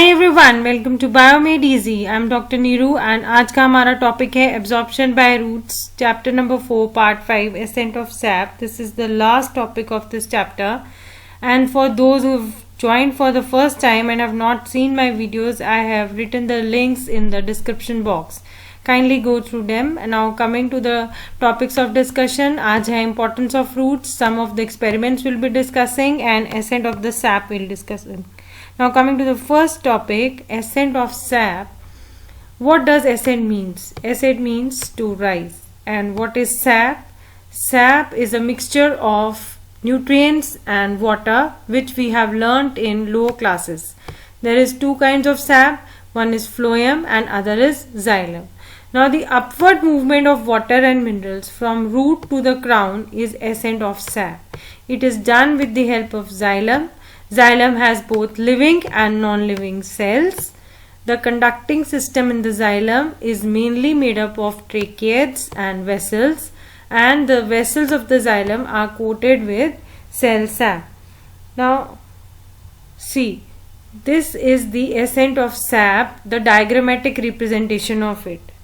Everyone, welcome to biomed easy. I am doctor Neeru and आज का हमारा टॉपिक है absorption by roots, chapter number 4 part 5 ascent of sap. This is the last topic of this chapter and for those who joined for the first time and have not seen my videos, I have written the links in the description box. Kindly go through them. And now coming to the topics of discussion, आज है importance of roots, some of the experiments we'll be discussing and ascent of the sap we'll discuss. Now coming to the first topic, ascent of sap. What does ascent means? Ascent means to rise. And what is sap? Sap is a mixture of nutrients and water which we have learnt in lower classes. There is two kinds of sap. One is phloem and other is xylem. Now the upward movement of water and minerals from root to the crown is ascent of sap. It is done with the help of xylem. Xylem has both living and non-living cells. The conducting system in the xylem is mainly made up of tracheids and vessels, and the vessels of the xylem are coated with cell sap. Now see, this is the ascent of sap, the diagrammatic representation of it.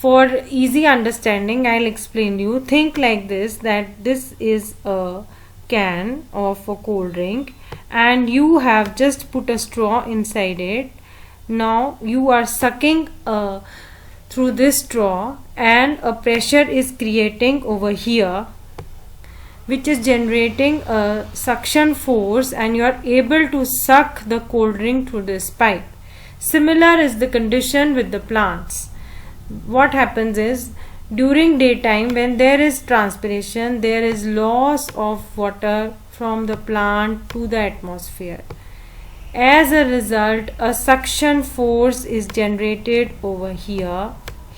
For easy understanding, I'll explain you. Think like this, that this is a can of a cold drink and you have just put a straw inside it. Now you are sucking through this straw and a pressure is creating over here which is generating a suction force and you are able to suck the cold drink through this pipe. Similar is the condition with the plants. What happens is, during daytime when there is transpiration, there is loss of water from the plant to the atmosphere. As a result, a suction force is generated over here,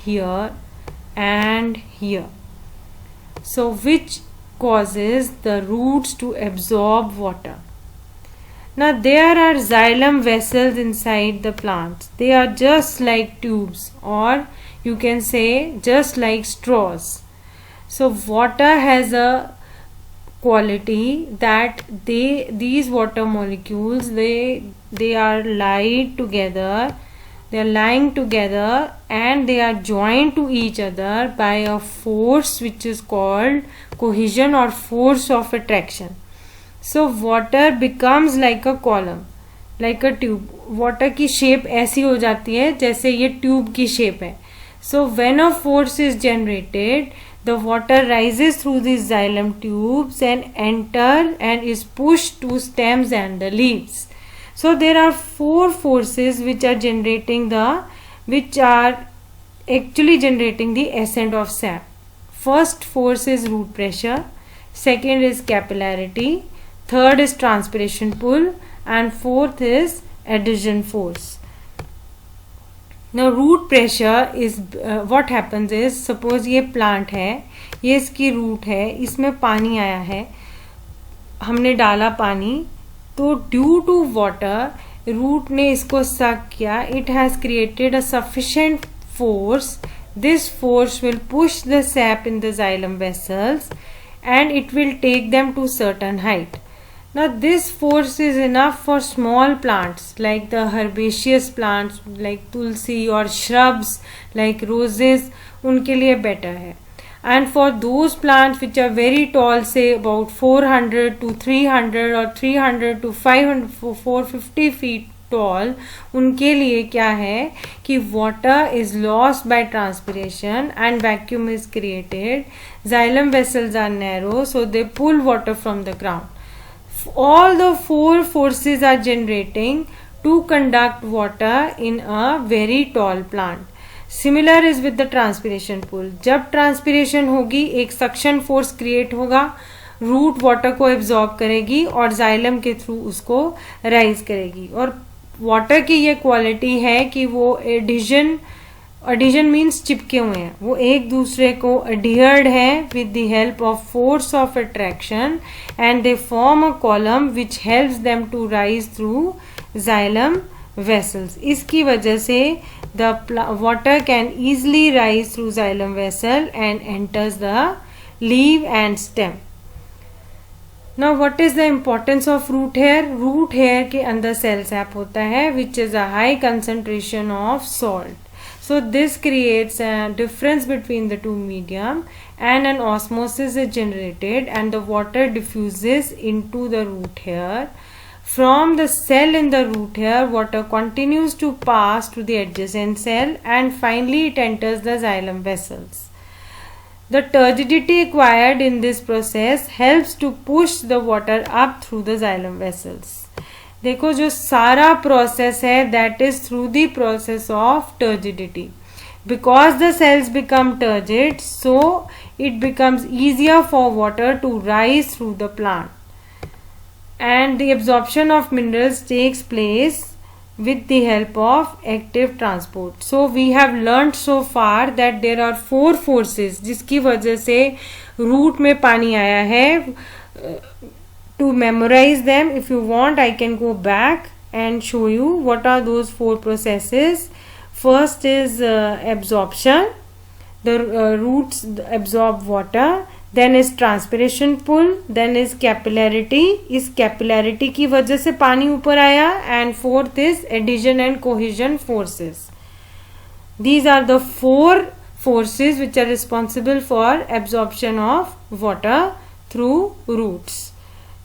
here and here. So which causes the roots to absorb water. Now there are xylem vessels inside the plants. They are just like tubes, or you can say just like straws. So water has a quality that these water molecules they are lying together and they are joined to each other by a force which is called cohesion or force of attraction. So water becomes like a column, like a tube. Water की shape ऐसी हो जाती है जैसे ये tube की shape है. So when a force is generated, the water rises through these xylem tubes and enter and is pushed to stems and the leaves. So there are four forces which are actually generating the ascent of sap. First force is root pressure, second is capillarity, third is transpiration pull, and fourth is adhesion force. Now root pressure is what happens is, suppose ये plant है, ये इसकी root है, इसमें पानी आया है, हमने डाला पानी, तो due to water root ने इसको suck किया, it has created a sufficient force. This force will push the sap in the xylem vessels and it will take them to certain height. Now this force is enough for small plants like the herbaceous plants like tulsi or shrubs like roses, उनके लिए better है. And for those plants which are very tall, say about 400 to 300 or 300 to 500 450 feet tall, उनके लिए क्या है कि water is lost by transpiration and vacuum is created. Xylem vessels are narrow, so they pull water from the ground. All the four forces are generating to conduct water in a very tall plant. Similar is with the transpiration pull. जब transpiration होगी, एक suction force create होगा, root water को absorb करेगी और xylem के through उसको rise करेगी. और water की ये quality है कि वो adhesion means चिपके हुए हैं, वो एक दूसरे को adhered है with the help of force of attraction and they form a column which helps them to rise through xylem vessels. इसकी वजह से the water can easily rise through xylem vessel and enters the leaf and stem. Now what is the importance of root hair? Root hair के अंदर cell sap होता है which is a high concentration of salt. So this creates a difference between the two medium and an osmosis is generated and the water diffuses into the root hair. From the cell in the root hair, water continues to pass to the adjacent cell and finally it enters the xylem vessels. The turgidity acquired in this process helps to push the water up through the xylem vessels. देखो जो सारा process है that is through the process of turgidity. Because the cells become turgid, so it becomes easier for water to rise through the plant. And the absorption of minerals takes place with the help of active transport. So we have learnt so far that there are 4 forces जिसकी वजह से root में पानी आया है. To memorize them, if you want, I can go back and show you what are those 4 processes. First is absorption. The roots absorb water. Then is transpiration pull. Then is capillarity. इस capillarity की वजह से पानी ऊपर आया. And fourth is adhesion and cohesion forces. These are the 4 forces which are responsible for absorption of water through roots.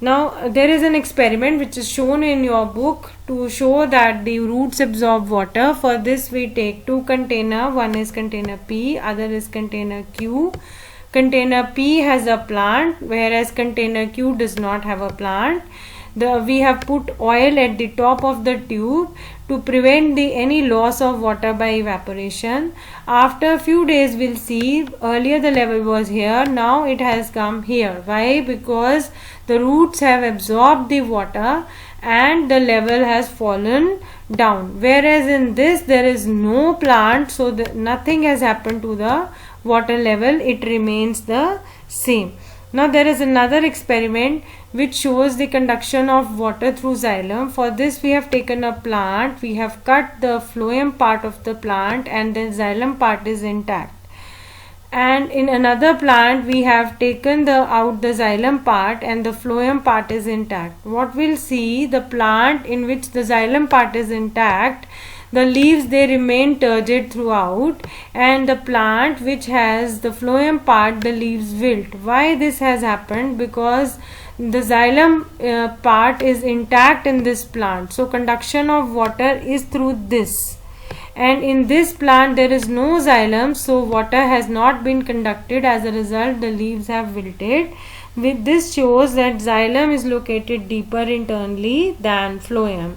Now there is an experiment which is shown in your book to show that the roots absorb water. For this we take 2 container. One is container P, other is container Q. Container P has a plant whereas container Q does not have a plant. We have put oil at the top of the tube to prevent any loss of water by evaporation. After a few days we'll see earlier the level was here, now it has come here. Why? Because the roots have absorbed the water and the level has fallen down. Whereas in this there is no plant, so nothing has happened to the water level, it remains the same. Now there is another experiment which shows the conduction of water through xylem. For this we have taken a plant, we have cut the phloem part of the plant and the xylem part is intact. And in another plant we have taken out the xylem part and the phloem part is intact. What we'll see, the plant in which the xylem part is intact, the leaves they remain turgid throughout, and the plant which has the phloem part, the leaves wilt. Why this has happened? Because the xylem part is intact in this plant, so conduction of water is through this, and in this plant there is no xylem, so water has not been conducted. As a result the leaves have wilted. With this shows that xylem is located deeper internally than phloem.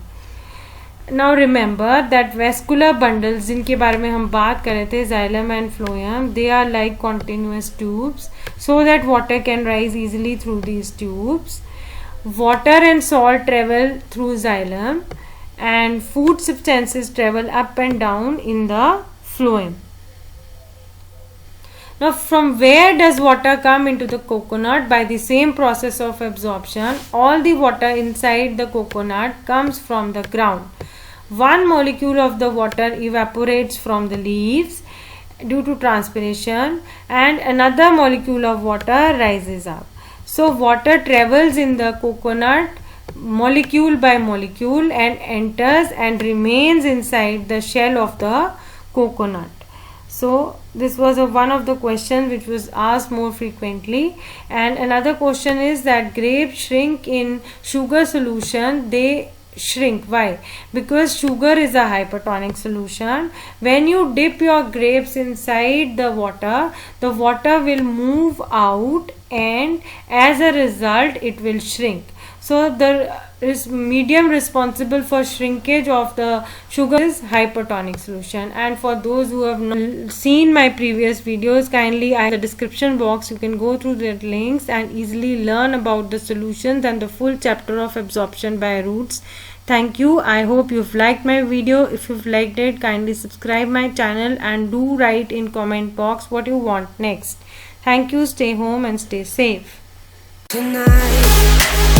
Now remember that vascular bundles जिनके बारे में हम बात कर रहे थे, xylem and phloem, they are like continuous tubes so that water can rise easily through these tubes. Water and salt travel through xylem and food substances travel up and down in the phloem. Now from where does water come into the coconut? By the same process of absorption, all the water inside the coconut comes from the ground. One molecule of the water evaporates from the leaves due to transpiration and another molecule of water rises up. So water travels in the coconut molecule by molecule and enters and remains inside the shell of the coconut. So this was one of the questions which was asked more frequently. And another question is that grapes shrink in sugar solution. They shrink. Why? Because sugar is a hypertonic solution. When you dip your grapes inside the water will move out and as a result it will shrink. So the medium responsible for shrinkage of the sugar is hypertonic solution. And for those who have not seen my previous videos, kindly in the description box you can go through the links and easily learn about the solutions and the full chapter of absorption by roots. Thank you. I hope you've liked my video. If you've liked it, kindly subscribe my channel and do write in comment box what you want next. Thank you. Stay home and stay safe. Tonight.